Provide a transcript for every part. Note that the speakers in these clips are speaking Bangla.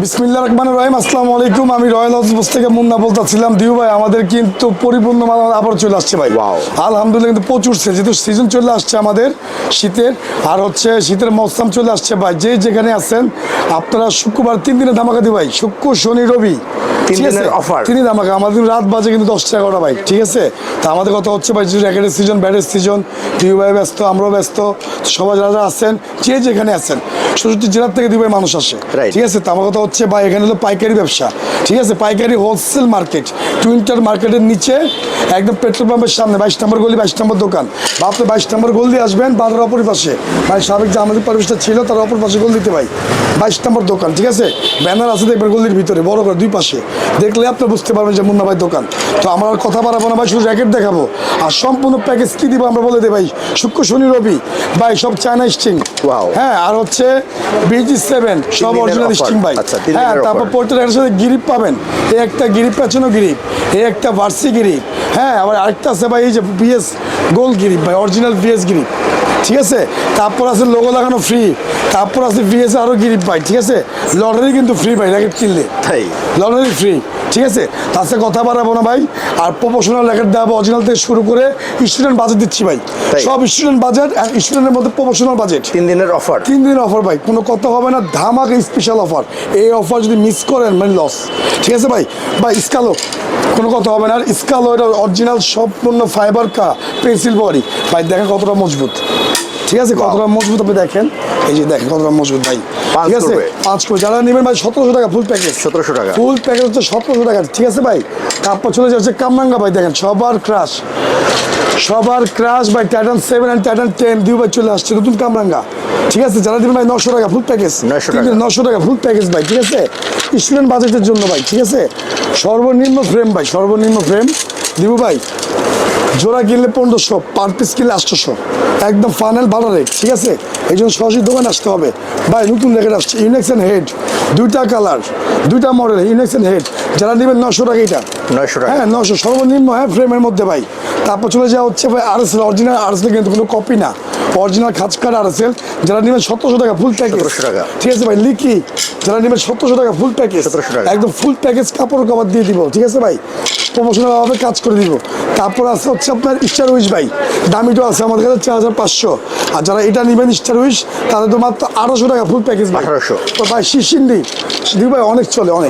বিসমিল্লাহির রহমানির রহিম। আসসালামু আলাইকুম। আমি রয়্যাল হাউস থেকে মুন্না বলতেছিলাম। দিউ ভাই, আমাদের কিন্তু পরিপূর্ণ মাল আবার চলে আসছে ভাই। আলহামদুলিল্লাহ, কিন্তু প্রচুর সেল, যেহেতু সিজন চলে আসছে আমাদের শীতের, আর হচ্ছে শীতের মৌসুম চলে আসছে ভাই। যে যেখানে আছেন আপনারা, শুক্রবার 3 দিনে ধামাকা দিই ভাই, শুক্র শনি রবি, ঠিক আছে, তিনি ধামাকা। আমাদের রাত বাজে কিন্তু 10টা 11টা ভাই, ঠিক আছে। তা আমাদের কথা হচ্ছে ভাই, যে র্যাকেটের সিজন, ব্যাটের সিজন, দিউ ভাই ব্যস্ত, আমরাও ব্যস্ত, সবাই যারা আছেন যে যেখানে আছেন, 64 জেলার থেকে দিউ ভাই মানুষ আসে, ঠিক আছে। তো আমার কথা হচ্ছে ভাই, এখানে হলো পাইকারি ব্যবসা, ঠিক আছে, পাইকারি হোলসেল মার্কেট, টুইন্টার মার্কেটের নিচে একদম পেট্রোল পাম্পের সামনে 22 নম্বর গলি, 22 নম্বর দোকান। বা আপনি 22 নম্বর গলি দিয়ে আসবেন, বাজার অপর পাশে ভাই, সাবেক যে আমাদের পরিবেশটা ছিল তার অপর পাশে গলি দিতে ভাই, 22 নম্বর দোকান, ঠিক আছে। ব্যানার আছে দেখবেন গলির ভিতরে বড় করে, দুই পাশে দেখলে আপনি বুঝতে পারবেন যে মুন্না ভাই দোকান। তো আমার আর কথা বাড়াবো না ভাই, শুধু র্যাকেট দেখাবো আর সম্পূর্ণ প্যাকেজ কি দিব আমরা বলে দেই ভাই। শুক্র শনি রবি ভাই, সব চায়না স্টিং, হ্যাঁ, আর হচ্ছে BG7 সব অরিজিনাল স্টিং ভাই, হ্যাঁ। তারপর প্রত্যেকটার সাথে গিরিপ পাবেন, এই একটা গিরিপ, পেছনে গিরিপ, এই একটা ভার্সি গিরিপ, হ্যাঁ। আবার আরেকটা আছে ভাই, এই যে বিএস গোল গিরিপ ভাই, অরিজিনাল বিএস গিরিপ, ঠিক আছে। তারপর আছে লোগো লাগানো ফ্রি, তারপর আছে বিএস আরও গিরিপ ভাই, ঠিক আছে। লটারি কিন্তু ফ্রি ভাই, র্যাকেট কিনলে লটারি ফ্রি, ঠিক আছে। তার সাথে কথা বাড়াবো না ভাই। আর প্রফেশনাল র্যাকেট দেওয়া অরিজিনাল থেকে শুরু করে স্টুডেন্ট বাজেট দিচ্ছি ভাই, সব স্টুডেন্ট বাজেট, আর স্টুডেন্টের মধ্যে প্রফেশনাল বাজেট। 3 দিনের অফার, 3 দিনের অফার ভাই, কোনো কথা হবে না, ধামাকা স্পেশাল অফার। এই অফার যদি মিস করেন মানে লস, ঠিক আছে ভাই। ভাই স্কালো, কোনো কথা হবে না। আর স্কালো এটা অরিজিনাল সম্পূর্ণ ফাইবার কা পেন্সিল বডি ভাই, দেখেন কতটা মজবুত, ঠিক আছে, কতটা মজবুত আপনি দেখেন, এই যে দেখেন কতটা মজবুত ভাই, ঠিক আছে। 5 করে যারা নেবেন ভাই, 1700 টাকা ফুল প্যাকেজ, 1700 টাকা ফুল প্যাকেজ হচ্ছে 1700 টাকা, ঠিক আছে ভাই। তারপর চলে যাচ্ছে কামরাঙ্গা ভাই, দেখেন সবার ক্রাশ, সবার ক্রাশ ভাই, টাইটান 7 আর টাইটান 10 দিউ ভাই চলে আসছে নতুন কামরাঙ্গা, ঠিক আছে। যারা দিবেন ভাই 900 টাকা ফুল প্যাকেজ, 900 টাকা ফুল প্যাকেজ ভাই, ঠিক আছে, স্টুডেন্ট বাজেটের জন্য ভাই, ঠিক আছে। সর্বনিম্ন ফ্রেম ভাই, সর্বনিম্ন ফ্রেম দিব ভাই, জোড়া কিনলে 1500, পার পিস কিনলে 800, একদম ফাইনাল ভালো রেট, ঠিক আছে। এই জন্য সরাসরি দোকানে আসতে হবে ভাই। নতুন র্যাকেট আসছে, ইউনেক্সন হেড, 2টা কালার, 2টা মডেল, ইউনেক্সন হেড। যারা নেবেন 900 টাকা, এটা 900 টাকা, হ্যাঁ 900 সর্বনিম্ন, হ্যাঁ, ফ্রেমের মধ্যে ভাই। তারপর চলে যাওয়া হচ্ছে ভাই আরএসএল, অরিজিনাল আরএসএল, কিন্তু কোনো কপি না, অরিজিনাল খাঁচকার আরএসএল। যারা নেবেন 1700 টাকা ফুল প্যাকেজ, 1700 টাকা, ঠিক আছে ভাই। লিকি, যারা নেবেন 1700 টাকা ফুল প্যাকেজ, 1700 টাকা, একদম ফুল প্যাকেজ, কাপড় কভার দিয়ে দিব, ঠিক আছে ভাই, প্রমোশনালভাবে কাজ করে দিব। তারপর আছে হচ্ছে আপনার স্টার উইশ ভাই, দামিটাও আছে আমাদের কাছে 4500। আর যারা এটা নেবেন স্টার উইশ, তাদের তো মাত্র 1800 টাকা ফুল প্যাকেজ ভাই, 1800। তো ভাই শিশিন্ডি দিউ ভাই অনেক চলে, অনেক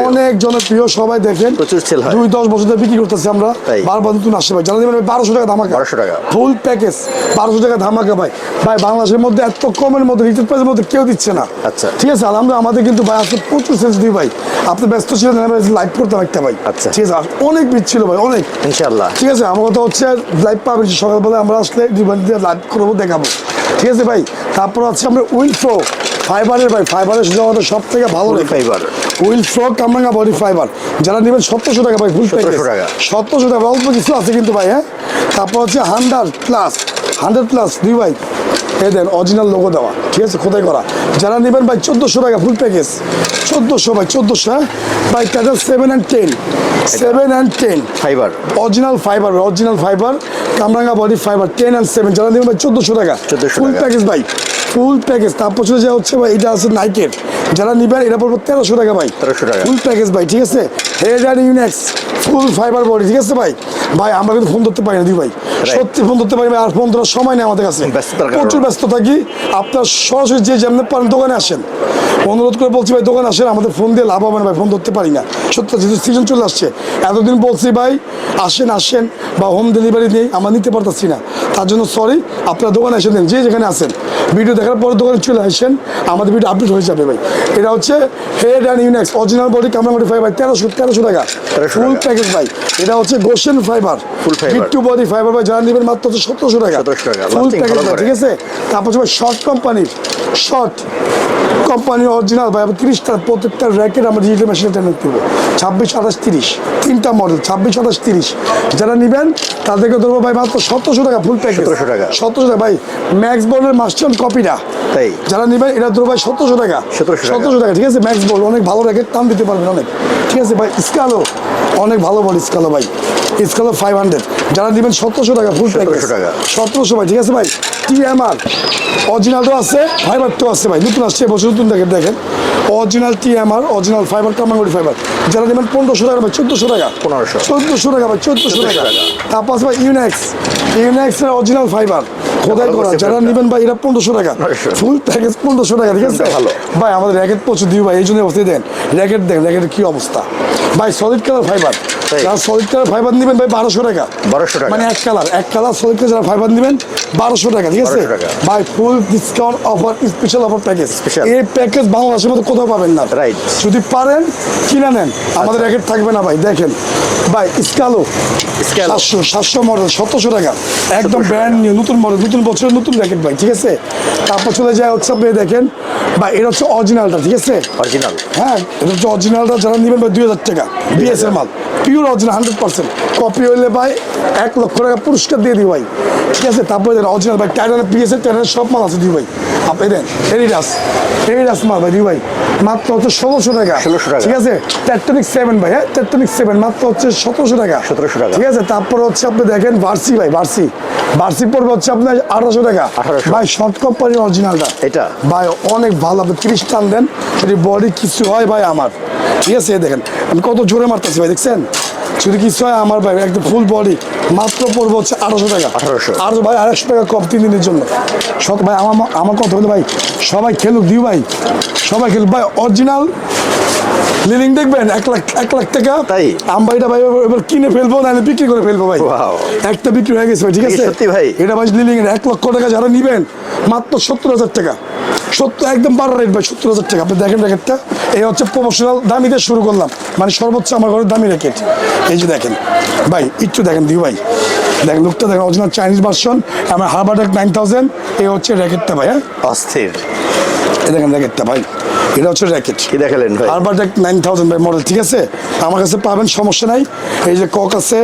অনেক জনপ্রিয়, সবাই দেখেন, প্রচুর সেল হয়, 2-10 বছর ধরে বিক্রি করতেছি আমরা, বারবার নতুন আসে ভাই। যারা নেবেন 1200 টাকা ধামাকা, 1200 টাকা ফুল প্যাকেজ, 1200 টাকা ধামাকা ভাই। ভাই বাংলাদেশের মধ্যে এত কমের মধ্যে, রিটেল প্রাইসের মধ্যে কেউ দিচ্ছে না, আচ্ছা, ঠিক আছে। আলহামদুলিল্লাহ, আমাদের কিন্তু ভাই আজকে প্রচুর সেলস দিই ভাই। আপনি ব্যস্ত ছিলেন, লাইভ করতাম একটা ভাই, আচ্ছা, ঠিক আছে। অনেক ভিড় ছিল ভাই, অনেক, ইনশাআল্লাহ, ঠিক আছে। আমার কথা হচ্ছে লাইভ পাবেন সকালবেলা, আমরা আসলে লাইভ করবো, দেখাবো, ঠিক আছে ভাই। তারপর আছে আমরা উইলফ্রো ফাইবারের ভাই, ফাইবারের আমাদের সব থেকে ভালো ফাইবার, উইলফ্রো কামরাঙ্গা বডি ফাইবার। যারা নেবেন 1700 টাকা ভাই ফুল প্যাকেজ, 1700 টাকা, অল্প কিছু আছে কিন্তু ভাই, হ্যাঁ। তারপর হচ্ছে 100+ দুই ভাই, এই দেন অরিজিনাল লোগো দেওয়া, ঠিক আছে, খোদাই করা। যারা নেবেন ভাই 1400 টাকা ফুল প্যাকেজ, 1400 ভাই, 1400, হ্যাঁ ভাই। Tata 7 and 10 fibre, original fibre, original fibre, কামরাঙ্গা বডি ফাইবার 10 and 7। যারা নেবেন ভাই 1400 টাকা ফুল প্যাকেজ ভাই, ফুল প্যাকেজ। তারপর চলে যাওয়া হচ্ছে ভাই, এটা আছে নাইকের, যারা নিবেন এটা পড়বে 1300 টাকা ভাই, 1300 টাকা ফুল প্যাকেজ ভাই, ঠিক আছে। হেড আর ইউনেক্স ফুল ফাইবার বডি, ঠিক আছে ভাই। ভাই আমরা কিন্তু ফোন ধরতে পারি না দিই ভাই, সত্যি ফোন ধরতে পারি ভাই, আর ফোন ধরার সময় নেই আমাদের কাছে, প্রচুর ব্যস্ত থাকি। আপনার সরাসরি যে যেমন পারেন দোকানে আসেন, অনুরোধ করে বলছি ভাই দোকানে আসেন, আমাদের ফোন দিয়ে লাভ হবে না ভাই, ফোন ধরতে পারি না, সত্যি। যেহেতু সিজন চলে আসছে, এতদিন বলছি ভাই আসেন, বা হোম ডেলিভারি নেই, আমরা নিতে পারতেছি না, তার জন্য সরি। আপনারা দোকানে এসে দেন, যে যেখানে আসেন, ভিডিও দেখার পরে দোকানে চলে আসেন, আমাদের ভিডিও আপডেট হয়ে যাবে ভাই। এটা হচ্ছে head and Yonex original body কামরাঙ্গা বডি ফাইবার, 1300 টাকা ফুল প্যাকেজ ভাই। এটা হচ্ছে গোশেন ফাইবার, বিট্টু বডি ফাইবার ভাই, যারা নেবেন মাত্র 1700 টাকা ফুল প্যাকেজ, ঠিক আছে। তারপর হচ্ছে শর্ট কোম্পানির, শর্ট কোম্পানি অরিজিনাল ভাই, 30টা প্রত্যেকটা র্যাকেট আমরা ডিজিটাল মেশিনে টেনে দেবো, 26, 28, 30 তিনটা মডেল, 26, 28, 30। যারা নেবেন তাদেরকে ধরবো ভাই মাত্র 1700 টাকা ফুল প্যাকেজ, 1700 টাকা ভাই। ম্যাক্স বলের মাস্টার কপিটা, যারা নেবেন এটা ধরবো ভাই 1700 টাকা, 1700 টাকা, ঠিক আছে। ম্যাক্স বল অনেক ভালো র্যাকেট, টান দিতে পারবেন অনেক, ঠিক আছে ভাই। স্কালো অনেক ভালো বল, স্কালো ভাই, স্কালো 500। যারা নেবেন 1700 টাকা ফুল প্যাকেজ, 1700 ভাই, ঠিক আছে ভাই। TMR অরিজিনালটাও আছে, ফাইবারটাও আছে ভাই, নতুন আসছে এবছর, নতুন দেখেন অরিজিনাল TMR, অরিজিনাল ফাইবার, কামাঙ্গুড়ি ফাইবার। যারা নেবেন 1500 টাকা ভাই, 1400 টাকা, 1400 টাকা ভাই, 1400 টাকা। তারপর আছে ভাই ইউনেক্স এর অরিজিনাল ফাইবার খোদাই করা, যারা নেবেন ভাই এটা 1500 টাকা, ফুল প্যাকেজ 1500 টাকা, ঠিক আছে ভাই। আমাদের র্যাকেট প্রচুর দিই ভাই, এই জন্য অবস্থা দেন র্যাকেট, দেন র্যাকেটের কি অবস্থা ভাই। সলিড কালার ফাইবার, যারা সলিড কালার ফাইবার নেবেন ভাই 1200 টাকা, মানে এক কালার সলিড কালার যারা ফাইবার নেবেন 1200 টাকা, ঠিক আছে ভাই। Full discount offer, special offer package. এই প্যাকেজ বাংলাদেশের মধ্যে কোথাও পাবেন না, রাইট। যদি পারেন কিনে নেন, আমাদের র্যাকেট থাকবে না ভাই। দেখেন ভাই স্কালো 700 মডেল 1700 টাকা, একদম ব্র্যান্ড নিউ, নতুন মডেল, নতুন বছরের নতুন র্যাকেট ভাই, ঠিক আছে। তারপর চলে যায় হচ্ছে আপনি দেখেন ভাই, এটা হচ্ছে অরিজিনালটা, ঠিক আছে, অরিজিনাল। হ্যাঁ, এটা হচ্ছে অরিজিনালটা, যারা নেবেন ভাই 2000 টাকা, বিএসএর মাল, পিওর অরিজিনাল 100%। কপি হইলে ভাই 1 লক্ষ টাকা পুরস্কার দিয়ে দিই ভাই, ঠিক আছে। তারপরে দেন অরিজিনাল ভাই, টাইটানের পিএসএর, টাইটানের সব মাল আছে দিই ভাই। আপনি দেন এডিডাস মাল ভাই দিই ভাই, মাত্র হচ্ছে 1600 টাকা, ঠিক আছে। টেকটনিক 7 ভাই, হ্যাঁ টেকটনিক 7 মাত্র হচ্ছে 1700 টাকা, ঠিক আছে। তারপর হচ্ছে আপনি দেখেন ভার্সি ভাই, ভার্সি পড়বে হচ্ছে আপনার 1800 টাকা ভাই, শর্ট কোম্পানির অরিজিনালটা এটা ভাই, অনেক ভালো। আপনি 30 টান দেন, যদি বডি কিছু হয় ভাই আমার, ঠিক আছে। দেখেন আমি কত জোরে মারতেছি ভাই, দেখছেন, যদি কিছু হয় আমার ভাই, একদম ফুল বডি, মাত্র পড়বে হচ্ছে 1800 টাকা, 1800 ভাই, 100 টাকা কম 3 দিনের জন্য। সব ভাই আমার কথা বলে ভাই, সবাই খেলুক দিও ভাই, সবাই খেলুক ভাই। অরিজিনাল লিলিং দেখবেন 1 লাখ টাকা, তাই আমবাইটা ভাই এবার কিনে ফেলবো, না বিক্রি করে ফেলবো ভাই। একটা বিক্রি হয়ে গেছে ভাই, ঠিক আছে ভাই। এটা ভাই লিলিং এর 1 লক্ষ টাকা, যারা নিবেন মাত্র 70,000 টাকা, 70 একদম বাড়া রেট ভাই, 70,000 টাকা। আপনি দেখেন র্যাকেটটা, এই হচ্ছে প্রমোশনাল দামি দিয়ে শুরু করলাম, মানে সর্বোচ্চ আমার ঘরের দামি র্যাকেট। এই যে দেখেন ভাই, একটু দেখেন দিও ভাই, দেখেন লুকটা দেখেন, অরিজিনাল চাইনিজ ভার্সন, আমার হারবারটেক 9000, এই হচ্ছে র্যাকেটটা ভাই, হ্যাঁ অস্থির। এই দেখেন র্যাকেটটা ভাই, এটা হচ্ছে র্যাকেট, কি দেখালেন ভাই, হারবারটেক 9000 ভাই মডেল, ঠিক আছে। আমার কাছে পাবেন, সমস্যা নাই। এই যে কক আছে,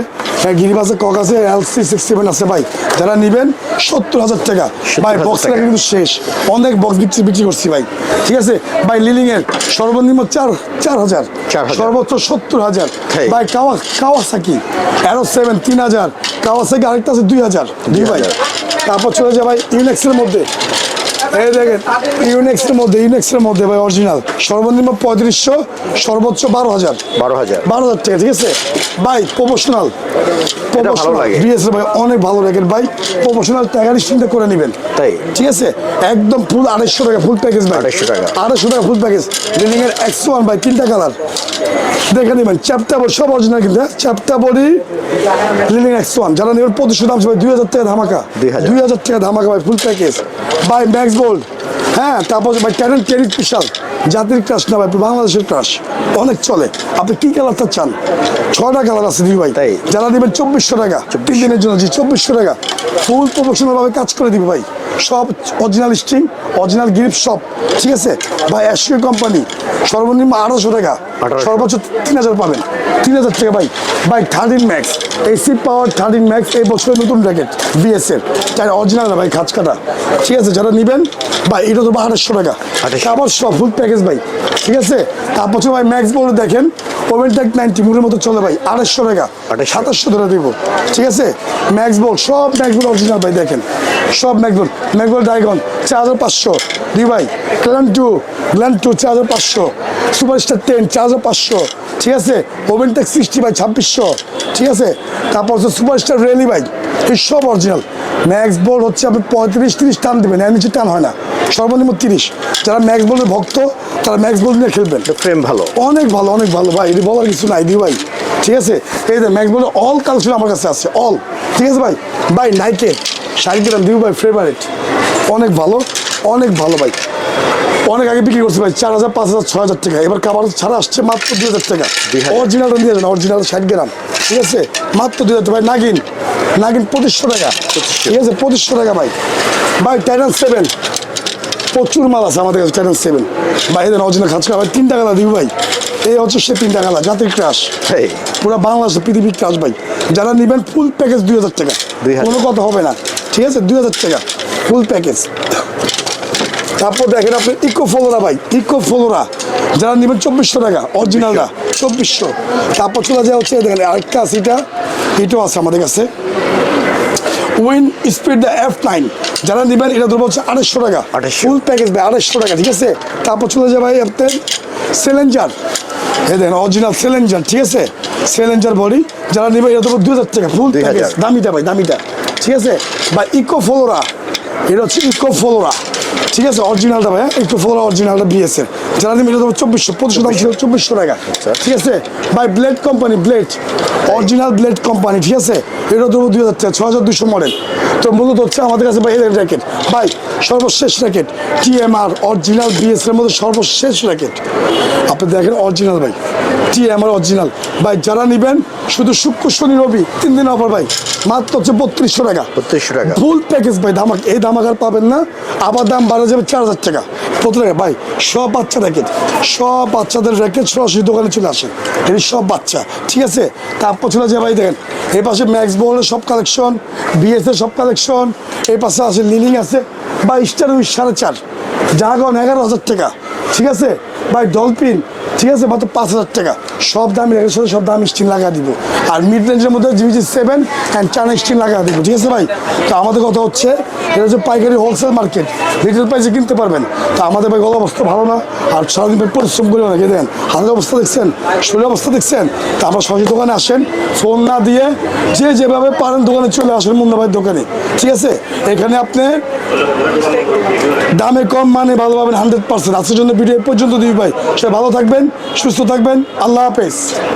গিরিবাসে কক আছে, LC67 আছে ভাই, যারা নিবেন 70,000 টাকা ভাই। বক্সের কিন্তু শেষ, অনেক বক্স বিক্রি করছি ভাই, ঠিক আছে ভাই। লিলিং এর সর্বনিম্ন 4,000, সর্বোচ্চ 70,000 ভাই। কাওয়াসাকি অ্যারো 7 3000, কাওয়াসাকি আরেকটা আছে 2000 ভাই। তারপর চলে যায় ভাই ইউনেক্সের মধ্যে, এই দেখেন ইউনেক্সের মধ্যে ভাই অরিজিনাল, সর্বনিম্ন 3500, সর্বোচ্চ 12,000 টাকা, ঠিক আছে ভাই। প্রফেশনাল বিএসএ ভাই, অনেক ভালো র্যাকেট ভাই, প্রফেশনাল টাকা নিশ্চিন্তে করে নেবেন, তাই ঠিক আছে। একদম ফুল 250 টাকা ফুল প্যাকেজ ভাই, 250 টাকা ফুল প্যাকেজ। লিলিং এর X1 ভাই, 3টা কালার দেখে নেবেন, চ্যাপ্টা বডি সব অরিজিনাল, কিন্তু চ্যাপ্টা বডি লিলিং X1, যারা নেবেন 2500 দাম ভাই, 2000 টাকা ধামাকা, 2000 টাকা ধামাকা ভাই, ফুল প্যাকেজ ভাই। ম্যাক্স গোল্ড, হ্যাঁ, তারপর ভাই ক্যানন টেরিক স্পেশাল, জাতির ক্রাশ না ভাই, বাংলাদেশের ক্রাশ, অনেক চলে। আপনি কি কালারটা চান? 6টা কালার আছে দিই ভাই, তাই যারা নেবেন 2400 টাকা 3 দিনের জন্য, জি 2400 টাকা, ফুল প্রফেশনাল ভাবে কাজ করে দিবে ভাই, সব অরিজিনাল স্ট্রিং, অরিজিনাল গ্রিপ সব, ঠিক আছে ভাই। এশিয়া কোম্পানি, সর্বনিম্ন 1800 টাকা, সর্বোচ্চ 3000 পাবেন, 3000 টাকা ভাই। 13 ম্যাক্স এসি পাওয়ার 13 ম্যাক্স, এই বছরের নতুন র্যাকেট বিএস এর, তাই অরিজিনাল না ভাই, খাঁচ কাটা, ঠিক আছে। যারা নেবেন ভাই, এটা তো 2800 টাকা, আবার সব ফুল প্যাকেজ ভাই, ঠিক আছে। তারপর ভাই ম্যাক্স বলে দেখেন, ওভেনটেক 90 মুড়ের মতো চলে ভাই, 2800 টাকা, 2700 টাকা দিব, ঠিক আছে। ম্যাক্স বল, সব ম্যাক্স বল অরিজিনাল ভাই, দেখেন সব ম্যাক্স বল ড্রাগন 4500 দিই ভাই। গ্ল্যান্ড টু 4500, সুপারস্টার 10 4500, ঠিক আছে। ওভেনটেক 60 ভাই 2600, ঠিক আছে। তারপর হচ্ছে সুপারস্টার রেলি ভাই, এই সব অরিজিনাল। ম্যাক্স বোল্ড হচ্ছে আপনি 35-30 টান দেবেন, এর নিচে টান হয় না, সর্বনিম্ন 30। যারা ম্যাক্স বোল্ডের ভক্ত, তারা ম্যাক্স বোল্ড নিয়ে খেলবেন, ফ্রেম ভালো, অনেক ভালো ভাই, এটি বলার কিছু নাই দি ভাই, ঠিক আছে। এই যে ম্যাক্স বোল্ডের অল কালেকশন আমার কাছে আছে, অল, ঠিক আছে ভাই। নাইকে 60 গ্রাম দিউ ভাই, ফেভারিট, অনেক ভালো ভাই। অনেক আগে বিক্রি করছে ভাই 4000, 5000, 6000 টাকা, এবার কাবার ছাড়া আসছে মাত্র 2000 টাকা। অরিজিনালটা দিয়ে দেন, অরিজিনাল 60 গ্রাম, ঠিক আছে, মাত্র 2000 টাকা ভাই। নাগিন 2500 টাকা, ঠিক আছে, 2500 টাকা ভাই। টাইটান 7 প্রচুর মাল আছে আমাদের কাছে, টাইটান 7 ভাই, এদের অরিজিনাল খাঁচ ভাই। 3টা কালা দিব ভাই, এই হচ্ছে সে 3টা কালা, জাতির ক্রাশ, পুরো বাংলাদেশে পৃথিবীর ক্রাশ ভাই। যারা নেবেন ফুল প্যাকেজ 2000 টাকা, কোনো কথা হবে না, ঠিক আছে, 2000 টাকা ফুল প্যাকেজ। তারপর দেখেন আপনি ইকো ফ্লোরা ভাই, ইকো ফ্লোরা যারা নেবেন 2400 টাকা, অরিজিনালটা 2400। তারপর চলে যায় হচ্ছে দেখেন আরেকটা আছে, এটাও আছে আমাদের কাছে, উইন স্পিড দ্য F9 যারা নেবেন এটা ধরবো হচ্ছে 2800 টাকা, 2800 ফুল প্যাকেজ ভাই 2800 টাকা, ঠিক আছে। তারপর চলে যাবে ভাই আপনার চ্যালেঞ্জার, এই দেখেন অরিজিনাল চ্যালেঞ্জার, ঠিক আছে, চ্যালেঞ্জার বডি যারা নেবে এটা ধরবো 2000 টাকা, ফুল প্যাকেজ, দামিটা ভাই দামিটা, ঠিক আছে। বা ইকো ফ্লোরা, এটা হচ্ছে ইকো ফ্লোরা, ঠিক আছে, অরিজিনালটা ভাই, ইকো ফ্লোরা অরিজিনালটা বিএসএর যারা নেবে এটা ধরবো 2400, 2500 দাম ছিল 2400 টাকা, ঠিক আছে। ভাই blade company, blade original blade company, ঠিক আছে, এটা ধরবো 2000 টাকা, 6200 মডেল। তো মূলত হচ্ছে আমাদের কাছে ভাই এদের র্যাকেট, ভাই সর্বশেষ র্যাকেট TMR অরিজিনাল বিএসএর মধ্যে সর্বশেষ র্যাকেট আপনি দেখেন অরিজিনাল ভাই, TMR অরিজিনাল ভাই যারা নেবেন শুধু শুক্র শনি রবি 3 দিন অফার ভাই, মাত্র হচ্ছে 3200 টাকা, 3200 টাকা ফুল প্যাকেজ ভাই, ধামাক এই ধামাকার পাবেন না, আবার দাম বাড়া যাবে 4000 টাকা প্রতি টাকা ভাই। সব বাচ্চা র্যাকেট, সব বাচ্চাদের র্যাকেট সরাসরি দোকানে চলে আসে, এটি সব বাচ্চা, ঠিক আছে। তারপর চলে যায় ভাই দেখেন এই পাশে ম্যাক্স বোর্ডের সব কালেকশন, বিএস এর সব কালেকশন, এই পাশে আছে লিনিং আছে ভাই, স্টার উইথ 4.5 জাগন 11,000 টাকা, ঠিক আছে ভাই। ডলফিন, ঠিক আছে, মাত্র 5,000 টাকা, সব দামি রেখে সাথে সব দাম স্টিল লাগা দিব। আর মিড রেঞ্জের মধ্যে GBG7 অ্যান্ড চায়না স্টিল লাগা দিব, ঠিক আছে ভাই। তো আমাদের কথা হচ্ছে এটা হচ্ছে পাইকারি হোলসেল মার্কেট, রিটেল প্রাইসে কিনতে পারবেন। তো আমাদের ভাই গলা অবস্থা ভালো না, আর সারাদিন ভাই পরিশ্রম করে অনেকে দেন, হাতের অবস্থা দেখছেন, শরীরের অবস্থা দেখছেন। তো আমরা সরাসরি দোকানে আসেন, ফোন না দিয়ে যে যেভাবে পারেন দোকানে চলে আসেন, মুন্না ভাইয়ের দোকানে, ঠিক আছে। এখানে আপনি দামে কম মানে ভালো পাবেন 100%। আজকের জন্য ভিডিও পর্যন্ত দিই ভাই, সে ভালো থাকবেন, সুস্থ থাকবেন, আল্লাহ হাফেজ।